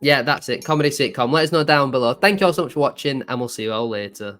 Yeah, that's it. Comedy sitcom. Let us know down below. Thank you all so much for watching, and we'll see you all later.